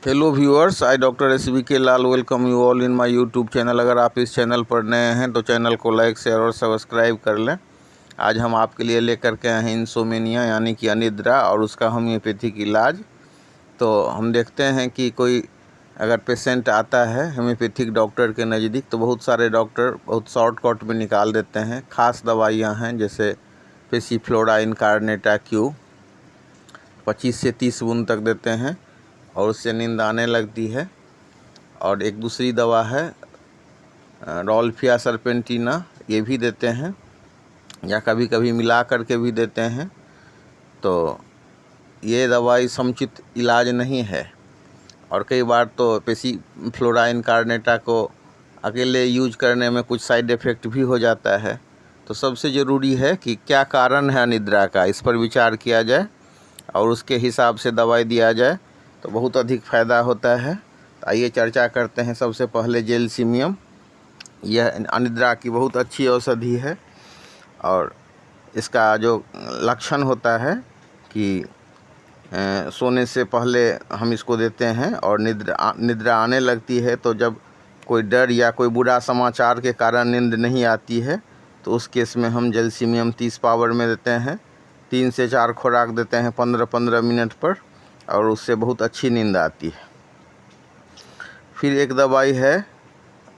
Hello viewers, I doctor SBK Lal welcome you all in my YouTube channel. अगर आप इस channel पर नए हैं तो चैनल को लाइक शेयर और सब्सक्राइब कर लें। आज हम आपके लिए लेकर के आए हैं इंसोमेनिया यानी कि अनिद्रा और उसका होम्योपैथिक इलाज। तो हम देखते हैं कि कोई अगर पेशेंट आता है होम्योपैथिक डॉक्टर के नज़दीक तो बहुत सारे डॉक्टर बहुत शॉर्टकट में निकाल देते हैं। ख़ास दवाइयाँ हैं जैसे पेसिफ्लोरा इनकार्नेटा क्यू 25 से 30 बूंद तक देते हैं और उससे नींद आने लगती है। और एक दूसरी दवा है रोल्फिया सर्पेंटिना, ये भी देते हैं या कभी कभी मिला करके भी देते हैं। तो ये दवाई समुचित इलाज नहीं है और कई बार तो पेसिफ्लोरा इनकार्नेटा को अकेले यूज करने में कुछ साइड इफ़ेक्ट भी हो जाता है। तो सबसे ज़रूरी है कि क्या कारण है अनिद्रा का, इस पर विचार किया जाए और उसके हिसाब से दवाई दिया जाए तो बहुत अधिक फ़ायदा होता है। तो आइए चर्चा करते हैं। सबसे पहले जेलसीमियम, यह अनिद्रा की बहुत अच्छी औषधि है और इसका जो लक्षण होता है कि सोने से पहले हम इसको देते हैं और निद्रा आने लगती है। तो जब कोई डर या कोई बुरा समाचार के कारण नींद नहीं आती है तो उस केस में हम जेलसीमियम 30 पावर में देते हैं। 3 से 4 खुराक देते हैं 15-15 मिनट पर और उससे बहुत अच्छी नींद आती है। फिर एक दवाई है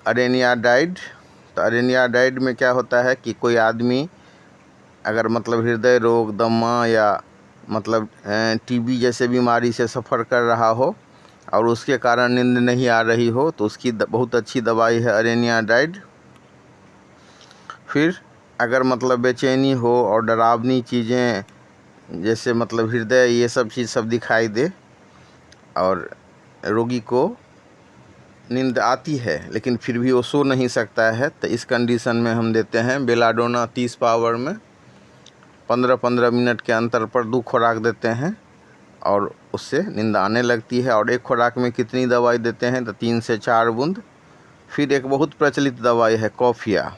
अरेनियाडाइड। तो अरेनियाडाइड में क्या होता है कि कोई आदमी अगर मतलब हृदय रोग, दमा या मतलब TB जैसे बीमारी से सफ़र कर रहा हो और उसके कारण नींद नहीं आ रही हो तो उसकी बहुत अच्छी दवाई है अरेनियाडाइड। फिर अगर मतलब बेचैनी हो और डरावनी चीज़ें जैसे मतलब हृदय ये सब चीज़ सब दिखाई दे और रोगी को नींद आती है लेकिन फिर भी वो सो नहीं सकता है तो इस कंडीशन में हम देते हैं बेलाडोना 30 पावर में 15-15 मिनट के अंतर पर 2 खुराक देते हैं और उससे नींद आने लगती है। और एक खुराक में कितनी दवाई देते हैं तो 3 से 4 बूंद। फिर एक बहुत प्रचलित दवाई है कॉफिया।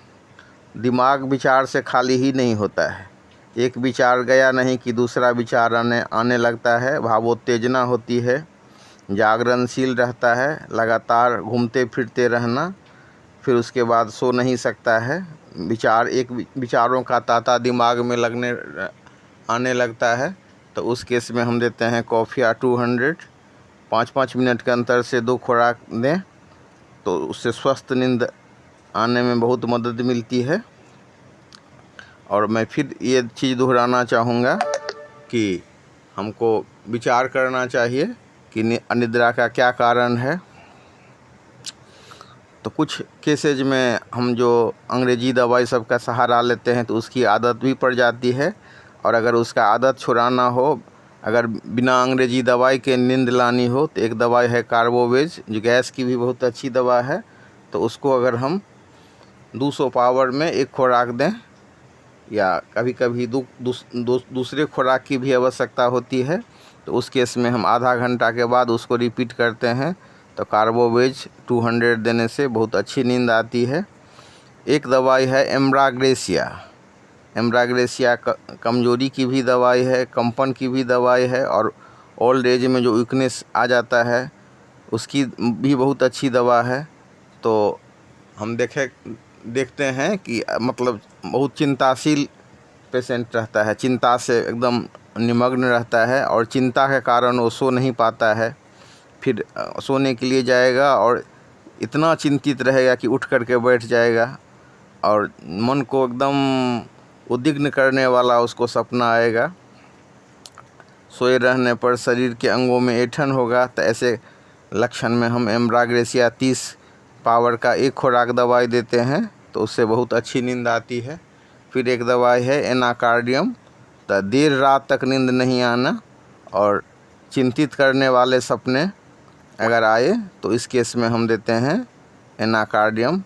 दिमाग विचार से खाली ही नहीं होता है, एक विचार गया नहीं कि दूसरा विचार आने लगता है, भावोत्तेजना होती है, जागरणशील रहता है, लगातार घूमते फिरते रहना, फिर उसके बाद सो नहीं सकता है, विचारों का तांता दिमाग में आने लगता है। तो उस केस में हम देते हैं कॉफिया 200। 5-5 मिनट के अंतर से 2 खुराक दें तो उससे स्वस्थ नींद आने में बहुत मदद मिलती है। और मैं फिर ये चीज़ दोहराना चाहूँगा कि हमको विचार करना चाहिए कि अनिद्रा का क्या कारण है। तो कुछ केसेज में हम जो अंग्रेजी दवाई सब का सहारा लेते हैं तो उसकी आदत भी पड़ जाती है और अगर उसका आदत छुड़ाना हो, अगर बिना अंग्रेजी दवाई के नींद लानी हो तो एक दवाई है कार्बोवेज जो गैस की भी बहुत अच्छी दवा है। तो उसको अगर हम 200 पावर में 1 खुराक दें या कभी कभी दूसरे खुराक की भी आवश्यकता होती है तो उस केस में हम आधा घंटा के बाद उसको रिपीट करते हैं। तो कार्बोवेज 200 देने से बहुत अच्छी नींद आती है। एक दवाई है एम्ब्राग्रेसिया। एम्ब्राग्रेसिया कमजोरी की भी दवाई है, कंपन की भी दवाई है और ओल्ड एज में जो वीकनेस आ जाता है उसकी भी बहुत अच्छी दवा है। तो हम देखते हैं कि मतलब बहुत चिंताशील पेशेंट रहता है, चिंता से एकदम निमग्न रहता है और चिंता के कारण वो सो नहीं पाता है। फिर सोने के लिए जाएगा और इतना चिंतित रहेगा कि उठ करके बैठ जाएगा और मन को एकदम उद्विग्न करने वाला उसको सपना आएगा। सोए रहने पर शरीर के अंगों में ऐंठन होगा। तो ऐसे लक्षण में हम एम्ब्राग्रेसिया 30 पावर का 1 खुराक दवाई देते हैं तो उससे बहुत अच्छी नींद आती है। फिर एक दवाई है एनाकार्डियम। तो देर रात तक नींद नहीं आना और चिंतित करने वाले सपने अगर आए तो इस केस में हम देते हैं एनाकार्डियम।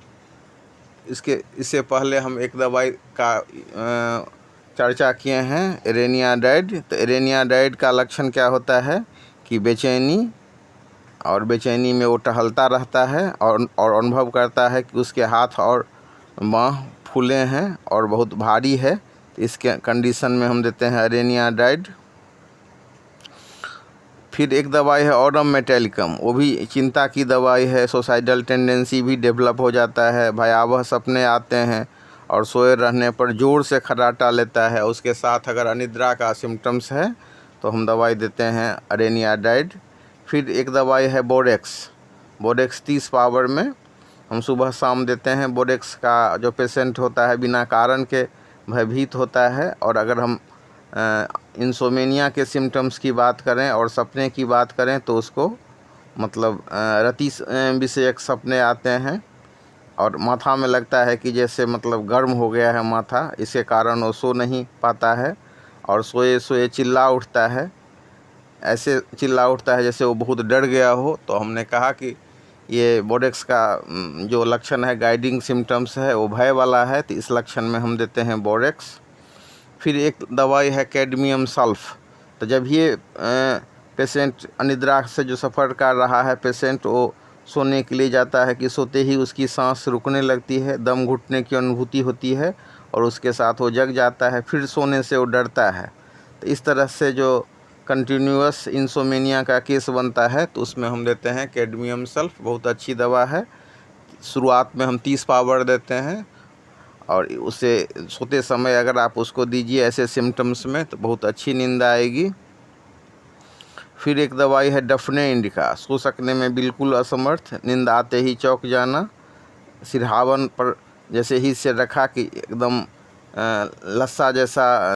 इससे पहले हम एक दवाई का चर्चा किए हैं एरेनियाडाइड। तो एरेनियाडाइड का लक्षण क्या होता है कि बेचैनी, और बेचैनी में वो टहलता रहता है और अनुभव करता है कि उसके हाथ और बाँह फूले हैं और बहुत भारी है। तो इसके कंडीशन में हम देते हैं अरेनियाडाइड। फिर एक दवाई है ऑरम मेटेलिकम, वो भी चिंता की दवाई है। सुसाइडल टेंडेंसी भी डेवलप हो जाता है, भयावह सपने आते हैं और सोए रहने पर ज़ोर से खर्राटा लेता है। उसके साथ अगर अनिद्रा का सिम्टम्स है तो हम दवाई देते हैं अरेनियाडाइड। फिर एक दवाई है बोरेक्स, बोरेक्स 30 पावर में हम सुबह शाम देते हैं। बोरेक्स का जो पेशेंट होता है बिना कारण के भयभीत होता है, और अगर हम इंसोमेनिया के सिम्टम्स की बात करें और सपने की बात करें तो उसको मतलब रति विषयक सपने आते हैं और माथा में लगता है कि जैसे मतलब गर्म हो गया है माथा, इसके कारण वो सो नहीं पाता है और सोए सोए चिल्ला उठता है, ऐसे चिल्ला उठता है जैसे वो बहुत डर गया हो। तो हमने कहा कि ये बोरेक्स का जो लक्षण है, गाइडिंग सिम्टम्स है, वो भय वाला है, तो इस लक्षण में हम देते हैं बोरेक्स। फिर एक दवाई है कैडमियम सल्फ। तो जब ये पेशेंट अनिद्रा से जो सफ़र कर रहा है पेशेंट, वो सोने के लिए जाता है कि सोते ही उसकी सांस रुकने लगती है, दम घुटने की अनुभूति होती है और उसके साथ वो जग जाता है, फिर सोने से वो डरता है। तो इस तरह से जो कंटिन्यूअस इंसोमेनिया का केस बनता है तो उसमें हम देते हैं कैडमियम सल्फ, बहुत अच्छी दवा है। शुरुआत में हम 30 पावर देते हैं और उसे सोते समय अगर आप उसको दीजिए ऐसे सिम्टम्स में तो बहुत अच्छी नींद आएगी। फिर एक दवाई है डफने इंडिका, सो सकने में बिल्कुल असमर्थ, नींद आते ही चौंक जाना, सिरहावन पर जैसे ही सिर रखा कि एकदम लस्सा जैसा